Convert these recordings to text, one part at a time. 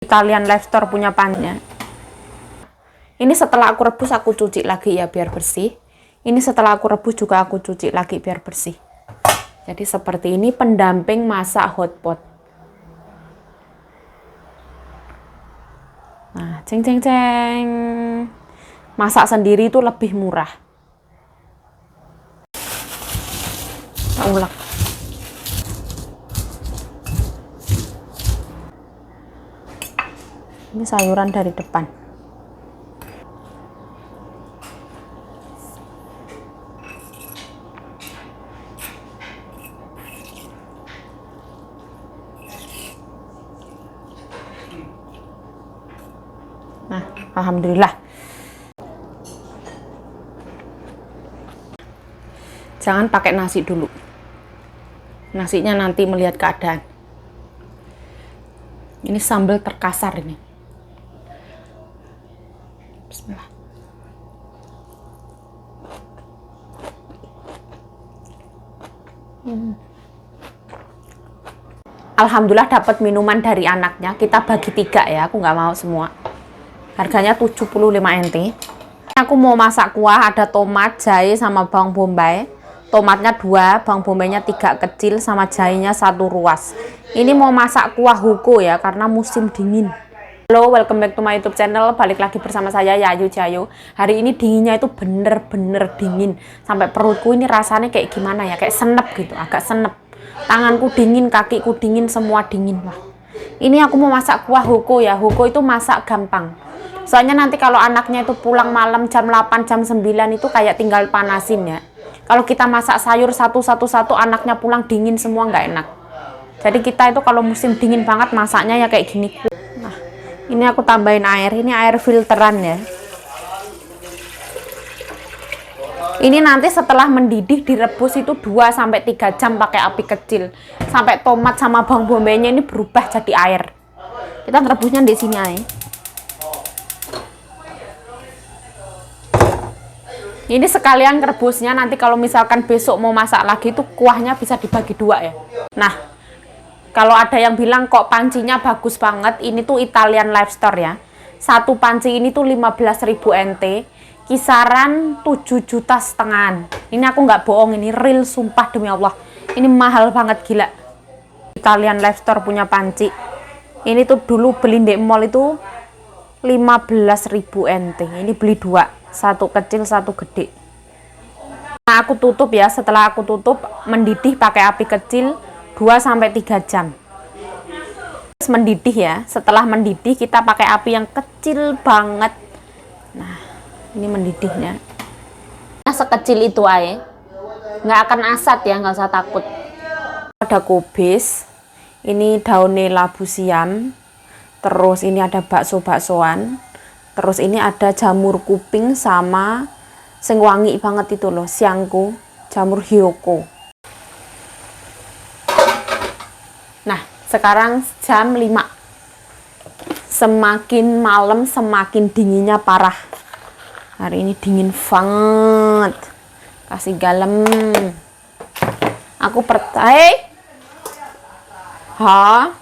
Italian Life Store punya pannya. Ini setelah aku rebus aku cuci lagi ya biar bersih. Ini setelah aku rebus juga aku cuci lagi biar bersih. Jadi seperti ini pendamping masak hotpot. Nah, ceng ceng ceng. Masak sendiri itu lebih murah. Kita ulek. Ini sayuran dari depan. Nah, alhamdulillah. Jangan pakai nasi dulu. Nasinya nanti melihat keadaan. Ini sambal terkasar ini. Bismillah. Alhamdulillah dapat minuman dari anaknya. Kita bagi 3 ya, aku nggak mau semua. Harganya 75 NT. Aku mau masak kuah, ada tomat, jahe, sama bawang bombay. Tomatnya 2, bawang bombaynya 3 kecil, sama jahenya 1 ruas. Ini mau masak kuah huko ya, karena musim dingin. Halo, welcome back to my YouTube channel. Balik lagi bersama saya Yayu Jayo. Hari ini dinginnya itu bener-bener dingin. Sampai perutku ini rasanya kayak gimana ya, kayak senep gitu, agak senep. Tanganku dingin, kakiku dingin, semua dingin lah. Ini aku mau masak kuah huko ya. Huko itu masak gampang. Soalnya nanti kalau anaknya itu pulang malam jam 8, jam 9 itu kayak tinggal panasin ya. Kalau kita masak sayur satu-satu anaknya pulang dingin semua nggak enak. Jadi kita itu kalau musim dingin banget masaknya ya kayak gini. Nah, ini aku tambahin air. Ini air filteran ya. Ini nanti setelah mendidih direbus itu 2-3 jam pakai api kecil. Sampai tomat sama bawang bombaynya ini berubah jadi air. Kita rebusnya di sini aja. Ini sekalian rebusnya, nanti kalau misalkan besok mau masak lagi itu kuahnya bisa dibagi 2 ya. Nah, kalau ada yang bilang kok pancinya bagus banget, ini tuh Italian Life Store ya. Satu panci ini tuh 15.000 NT, kisaran 7,5 juta. Ini aku nggak bohong, ini real sumpah demi Allah. Ini mahal banget gila. Italian Life Store punya panci. Ini tuh dulu beli di mall itu 15.000 NT. Ini beli 2. Satu kecil, satu gede. Nah, aku tutup ya. Setelah aku tutup, mendidih pakai api kecil 2-3 jam. Mendidih ya. Setelah mendidih kita pakai api yang kecil banget. Nah, ini mendidihnya. Nah, sekecil itu aja. Nggak akan asat ya, nggak usah takut. Ada kubis. Ini daunnya labu siam. Terus ini ada bakso-baksoan. Terus ini ada jamur kuping sama sing wangi banget itu loh, siangku, jamur hyoko. Nah, sekarang jam 5. Semakin malam semakin dinginnya parah. Hari ini dingin banget. Kasih garam. Aku percaya. Ha?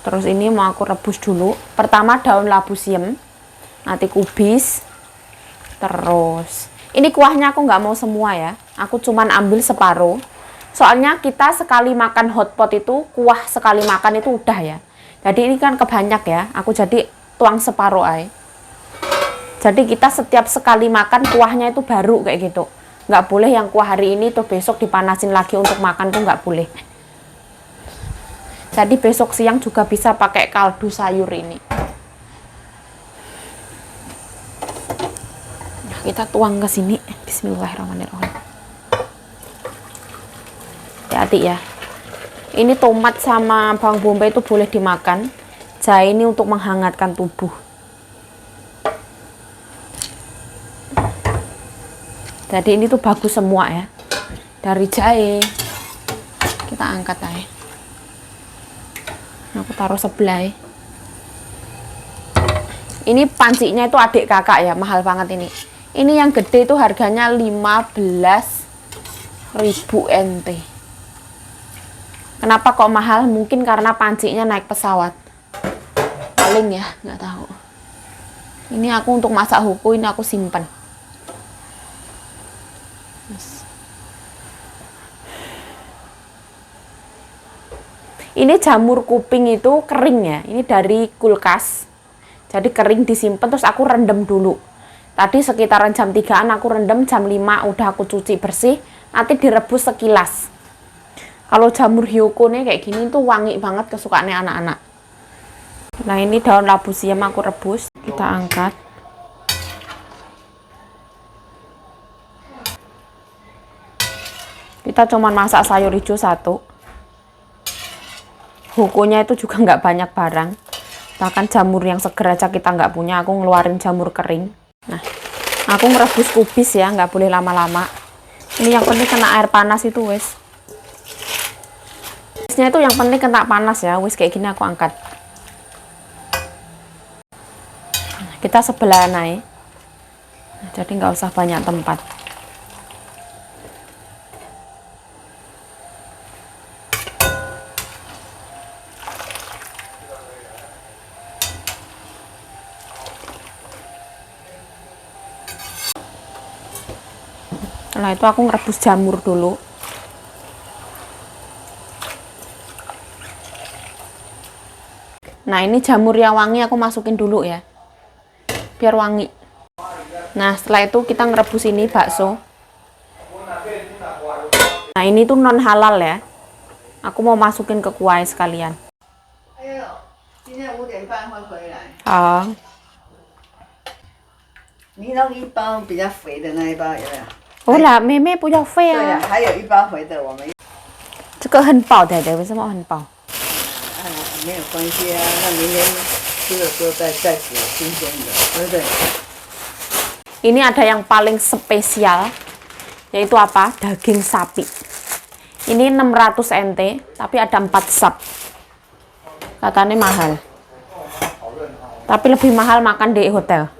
Terus ini mau aku rebus dulu. Pertama daun labu siam, nanti kubis. Terus ini kuahnya aku nggak mau semua ya. Aku cuman ambil separuh. Soalnya kita sekali makan hotpot itu, kuah sekali makan itu udah ya. Jadi ini kan kebanyak ya. Aku jadi tuang separuh aja. Jadi kita setiap sekali makan kuahnya itu baru kayak gitu. Nggak boleh yang kuah hari ini tuh besok dipanasin lagi untuk makan tuh nggak boleh. Jadi besok siang juga bisa pakai kaldu sayur ini. Nah, kita tuang ke sini. Bismillahirrahmanirrahim. Hati-hati ya. Ini tomat sama bawang bombay itu boleh dimakan. Jahe ini untuk menghangatkan tubuh. Jadi ini tuh bagus semua ya. Dari jahe. Kita angkat aja. Aku taruh sebelah. Ini pancinya itu adik kakak ya, mahal banget ini. Ini yang gede itu harganya 15 Rp10.000 NT. Kenapa kok mahal? Mungkin karena pancinya naik pesawat. Paling ya, nggak tahu. Ini aku untuk masak huku, ini aku simpan. Ini jamur kuping itu kering ya. Ini dari kulkas. Jadi kering disimpan, terus aku rendam dulu. Tadi sekitaran jam 3-an aku rendam, jam 5 udah aku cuci bersih. Nanti direbus sekilas. Kalau jamur hyoko nih kayak gini tuh wangi banget, kesukaannya anak-anak. Nah ini daun labu siam aku rebus. Kita angkat. Kita cuman masak sayur hijau 1. Hukunya itu juga nggak banyak barang. Bahkan jamur yang seger aja kita nggak punya. Aku ngeluarin jamur kering. Nah, aku ngerebus kubis ya, nggak boleh lama-lama. Ini yang penting kena air panas itu wes. Kubisnya itu yang penting kena panas ya, wes kayak gini aku angkat. Nah, kita sebelah naik. Nah, jadi nggak usah banyak tempat. Setelah itu aku ngerebus jamur dulu. Nah ini jamur yang wangi aku masukin dulu ya, biar wangi. Nah setelah itu kita ngerebus ini bakso. Nah ini tuh non halal ya. Aku mau masukin ke kuah sekalian. Oh. 你弄一包比较肥的那一包有没有？ Oh lah, meme punya fe 对呀、啊。还有一包肥的，我们这个很薄的，为什么很薄？没有关系啊。那明天吃的时候再煮新鲜的，对不对？ Ini ada yang paling spesial, yaitu apa? Daging sapi. Ini 600 NT, tapi ada 4 sap. Katanya mahal. Tapi lebih mahal makan di hotel.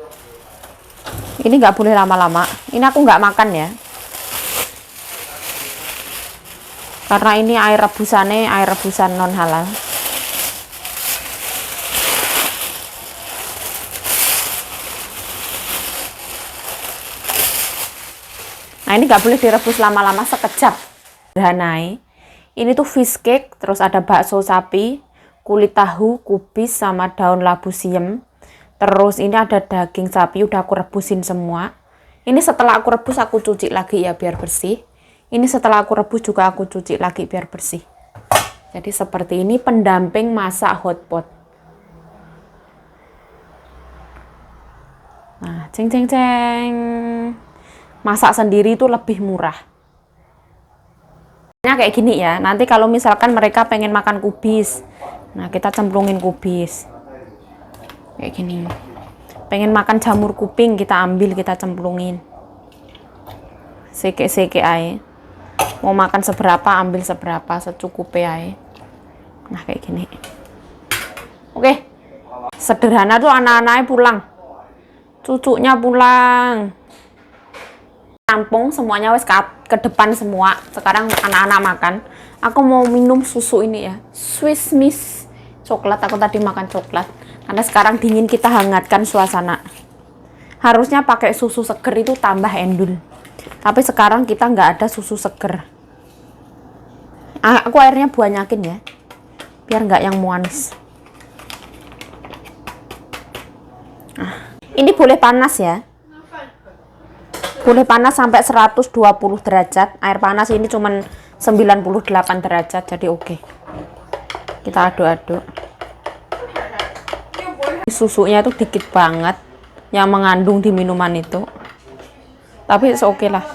Ini nggak boleh lama-lama. Ini aku nggak makan ya. Karena ini air rebusannya air rebusan non halal. Nah ini nggak boleh direbus lama-lama, sekejap. Sederhanai. Ini tuh fish cake, terus ada bakso sapi, kulit tahu, kubis, sama daun labu siam. Terus ini ada daging sapi, udah aku rebusin semua. Ini setelah aku rebus aku cuci lagi ya biar bersih. Ini setelah aku rebus juga aku cuci lagi biar bersih. Jadi seperti ini pendamping masak hotpot. Nah, ceng ceng ceng. Masak sendiri itu lebih murah. Kayak gini ya. Nanti kalau misalkan mereka pengen makan kubis, nah kita cemplungin kubis. Kayak gini. Pengen makan jamur kuping, kita ambil, kita cemplungin. Seke-seke aja. Mau makan seberapa, ambil seberapa, secukupnya aja. Nah, kayak gini. Oke. Sederhana tuh anak-anaknya pulang. Cucunya pulang. Tampung semuanya wes ke depan semua. Sekarang anak-anak makan. Aku mau minum susu ini ya. Swiss Miss coklat. Aku tadi makan coklat. Karena sekarang dingin, kita hangatkan suasana. Harusnya pakai susu seger itu tambah endul. Tapi sekarang kita nggak ada susu seger. Aku airnya banyakin ya. Biar nggak yang manis. Nah, ini boleh panas ya. Boleh panas sampai 120 derajat. Air panas ini cuman 98 derajat. Jadi oke. Kita aduk-aduk. Susunya itu dikit banget yang mengandung di minuman itu, tapi oke lah.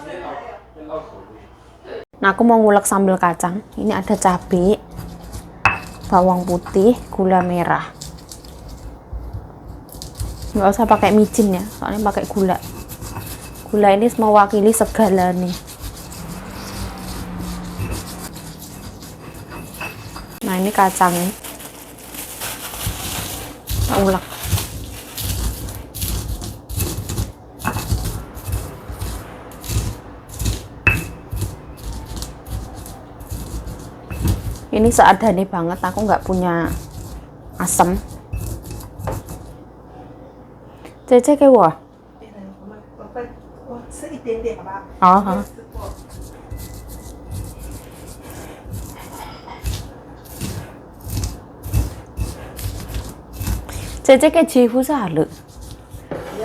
Nah aku mau ngulek sambal kacang. Ini ada cabai, bawang putih, gula merah. Nggak usah pakai micin ya, soalnya pakai gula. Gula ini mewakili segala nih. Nah ini kacangnya. Ulek. Ini seadanya banget, aku nggak punya asam. Cece kayak wah. 我吃一点点好吧？ Oh. Cece kayak jihu salu.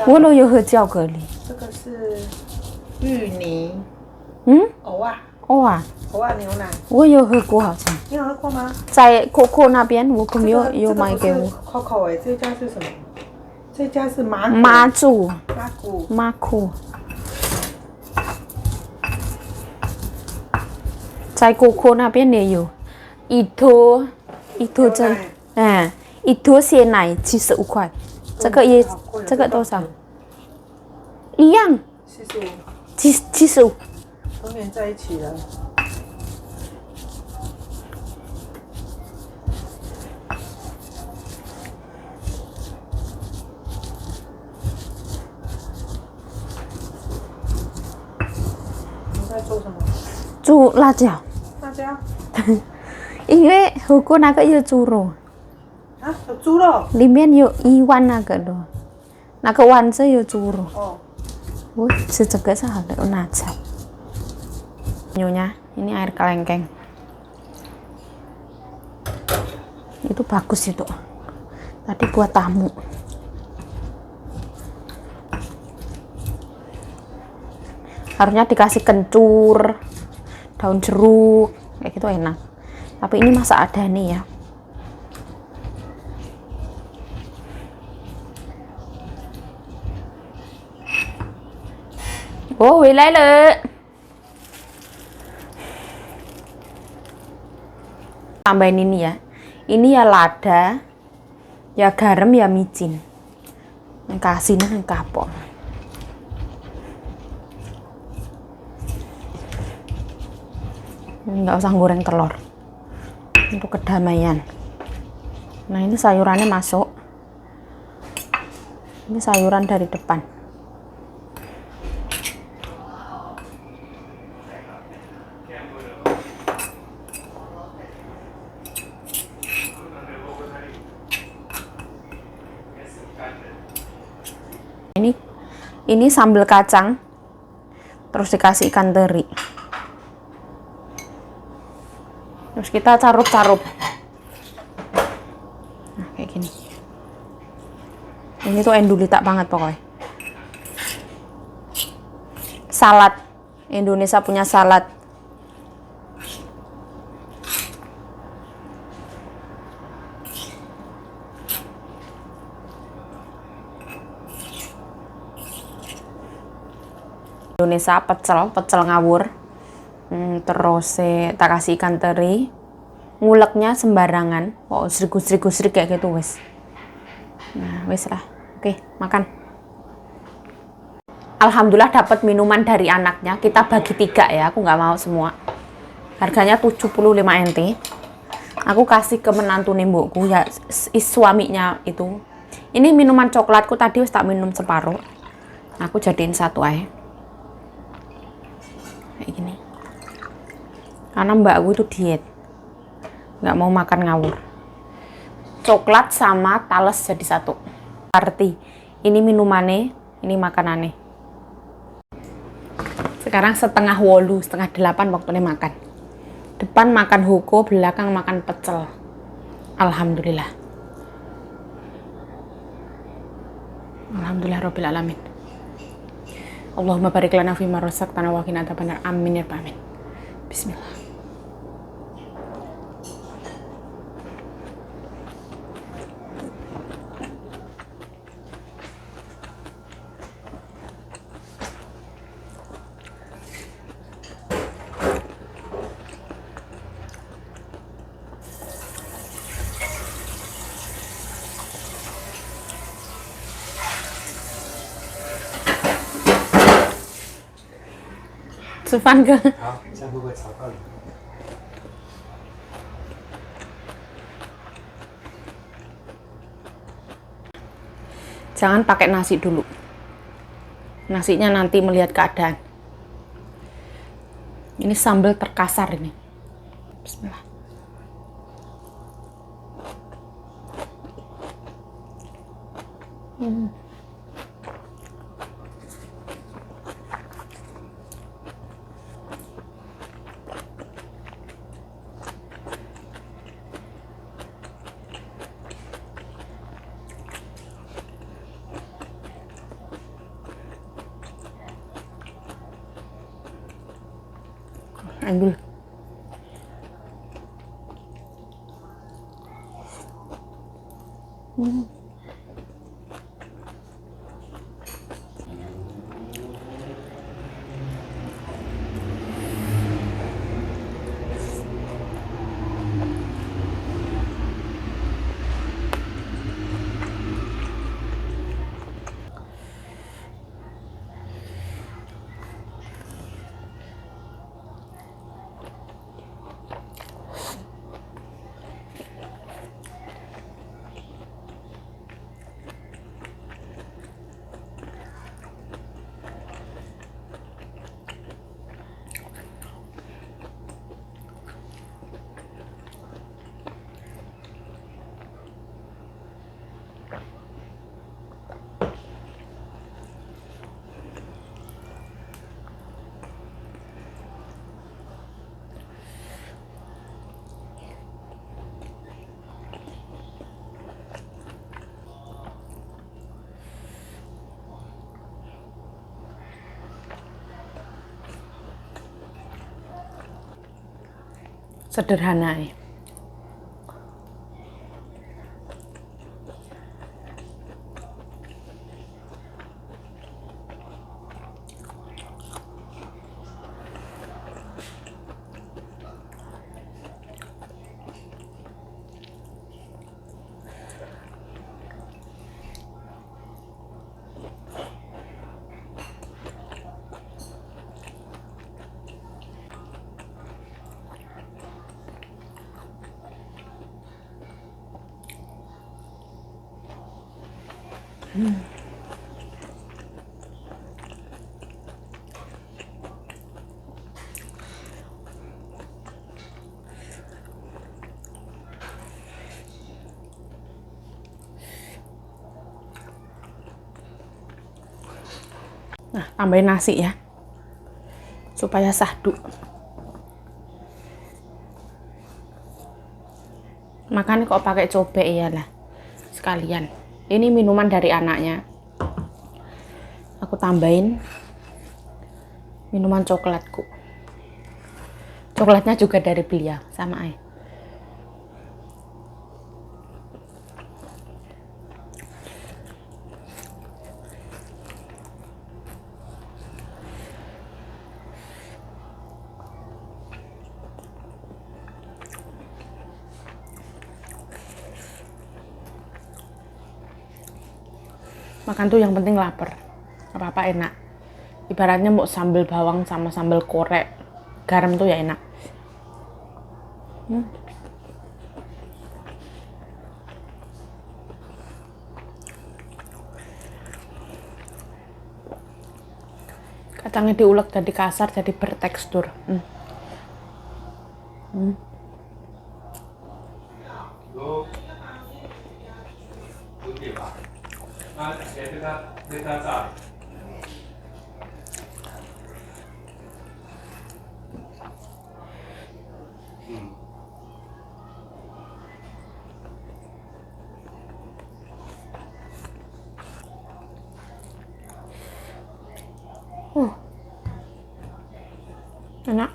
我都有喝胶格里。这个是芋泥藕啊，哦啊，藕啊牛奶，我有喝过好像。你有喝过吗？在 Coco 那边，我朋友有买给我。 Coco 哎，这家是什么？这家是麻妈祖，麻古，妈库。在 Coco 那边也有，一坨真，一坨鲜奶75块，这个也这个多少？一样，75。都连在一起了。你在做什么？煮辣椒，辣椒因为火锅那个有猪肉，啊，有猪肉里面有一碗那个的，那个碗是有猪肉。哦。Oh, sejak sahaja naca. Nyonya, ini air kelengkeng. Itu bagus itu. Tadi buat tamu. Harusnya dikasih kencur, daun jeruk, kayak gitu enak. Tapi ini masa ada nih ya. Oh, lại lệ. Tambahin ini ya. Ini ya lada, ya garam, ya micin. Yang kasih yang kapok. Nggak usah goreng telur. Untuk kedamaian. Nah, ini sayurannya masuk. Ini sayuran dari depan. Ini sambal kacang, terus dikasih ikan teri, terus kita carup-carup, nah kayak gini. Ini tuh endulita banget pokoknya. Salad, Indonesia punya salad. Indonesia pecel ngawur, terus tak kasih ikan teri, nguleknya sembarangan, srik kayak gitu wes. Nah wes lah, oke makan. Alhamdulillah dapat minuman dari anaknya, kita bagi 3 ya, aku nggak mau semua. Harganya 75 NT. Aku kasih ke menantu nembokku ya, suaminya itu. Ini minuman coklatku tadi wes tak minum separuh. Aku jadiin 1 aja. Kayak gini, karena mbakku itu diet, nggak mau makan ngawur. Coklat sama tales jadi 1. Arti ini minumannya, ini makanannya. Sekarang 7:30, 7:30 waktunya makan. Depan makan huko, belakang makan pecel. Alhamdulillah. Alhamdulillah Rabbil Alamin. Allahumma barik lana fima razaqtana wa qina adzabannar. Amin ya rabbal alamin. Bismillah. Sufan ke? 好，这样会不会吵到你？ Jangan pakai nasi dulu. Nasinya nanti melihat keadaan. Ini sambal terkasar ini. Bismillah. Ambil. Sederhana nih. Nah, tambahin nasi ya, supaya sahdu. Makan kok pakai cobek ya lah, sekalian. Ini minuman dari anaknya. Aku tambahin minuman coklatku. Coklatnya juga dari beliau, sama aja. Makan tuh yang penting lapar, apa-apa enak. Ibaratnya mau sambal bawang sama sambal korek, garam tuh ya enak. Kacangnya diulek jadi kasar, jadi bertekstur. Enak.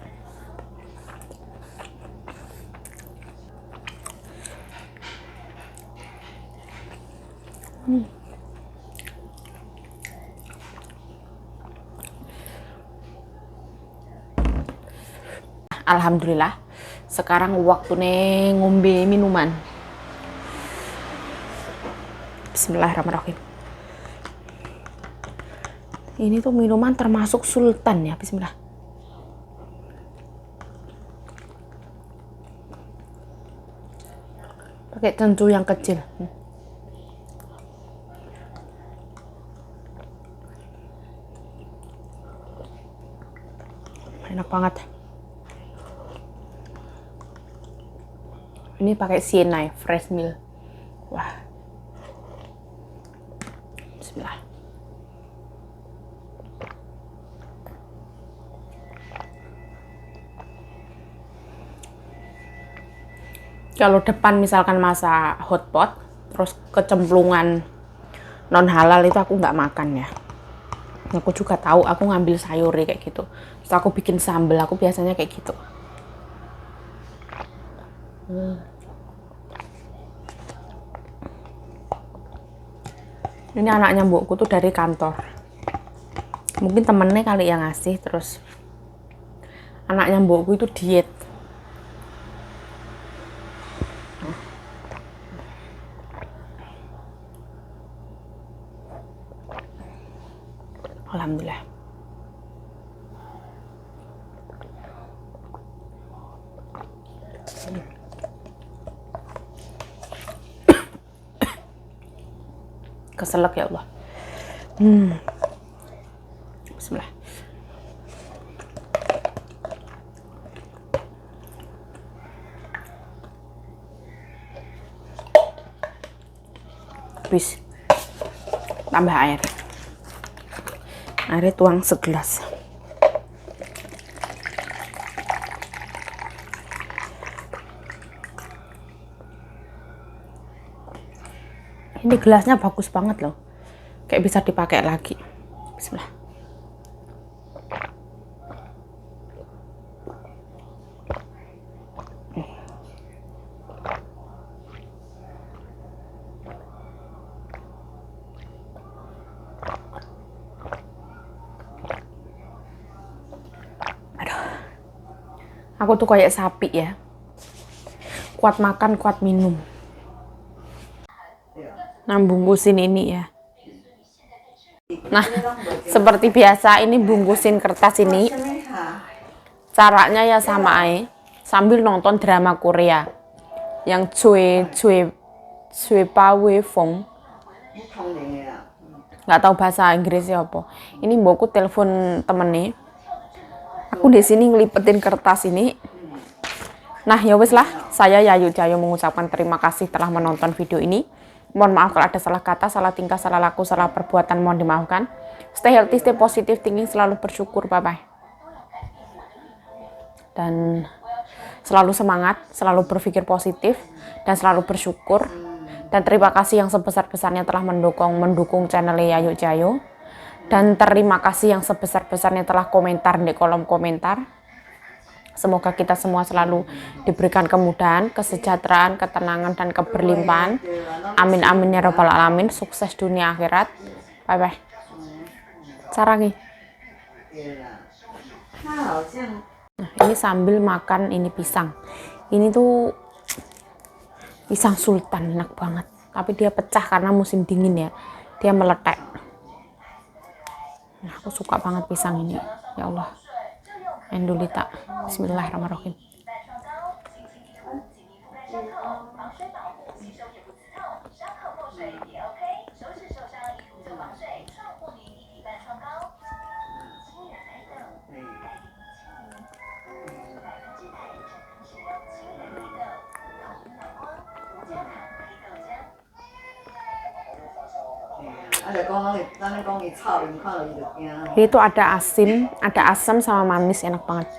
Alhamdulillah, sekarang waktunya ngombe minuman. Bismillahirrahmanirrahim. Ini tuh minuman termasuk sultan ya, bismillah. Pakai tentu yang kecil. Enak banget. Ini pakai sienna fresh milk. Wah. Bismillah. Kalau depan misalkan masak hotpot, terus kecemplungan non halal itu aku nggak makan ya. Aku juga tahu, aku ngambil sayur kayak gitu. Terus aku bikin sambal, aku biasanya kayak gitu. Ini anaknya mbokku tuh dari kantor. Mungkin temennya kali yang ngasih, terus anaknya mbokku itu diet. Alhamdulillah. Keselak ya Allah. Bismillah. Habis. Tambah air. Airnya tuang segelas. Ini gelasnya bagus banget loh. Kayak bisa dipakai lagi. Bismillah. Aku tuh kayak sapi ya. Kuat makan, kuat minum. Nah, bungkusin ini ya. Nah, seperti biasa ini bungkusin kertas ini. Caranya ya sama aja. Sambil nonton drama Korea. Yang Cue Pawe Fong. Nggak tahu bahasa Inggrisnya apa. Ini mbokku telepon temennya. Aku di sini ngelipetin kertas ini. Nah, ya wes lah, saya Yayu Jayo mengucapkan terima kasih telah menonton video ini. Mohon maaf kalau ada salah kata, salah tingkah, salah laku, salah perbuatan, mohon dimaafkan. Stay healthy, stay positive thinking, selalu bersyukur, bye-bye. Dan selalu semangat, selalu berpikir positif, dan selalu bersyukur. Dan terima kasih yang sebesar-besarnya telah mendukung channel Yayu Jayo. Dan terima kasih yang sebesar-besarnya telah komentar di kolom komentar. Semoga kita semua selalu diberikan kemudahan, kesejahteraan, ketenangan, dan keberlimpahan. Amin amin ya robbal alamin. Sukses dunia akhirat. Bye bye. Sarangi. Nah, ini sambil makan ini pisang. Ini tuh pisang sultan, enak banget. Tapi dia pecah karena musim dingin ya. Dia meletek. Nah, aku suka banget pisang ini. Ya Allah. Endulita. Bismillahirrahmanirrahim. Itu ada asin, ada asam sama manis, enak banget.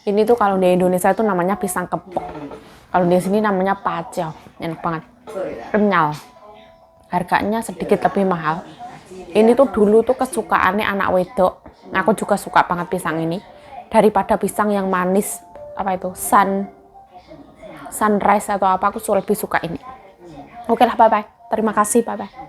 Ini tuh kalau di Indonesia itu namanya pisang kepok. Kalau di sini namanya pacel. Enak banget. Renyal. Harganya sedikit lebih mahal. Ini tuh dulu tuh kesukaannya anak wedok. Aku juga suka banget pisang ini. Daripada pisang yang manis, apa itu? Sunrise atau apa, aku lebih suka ini. Oke lah, bye-bye. Terima kasih, bye-bye.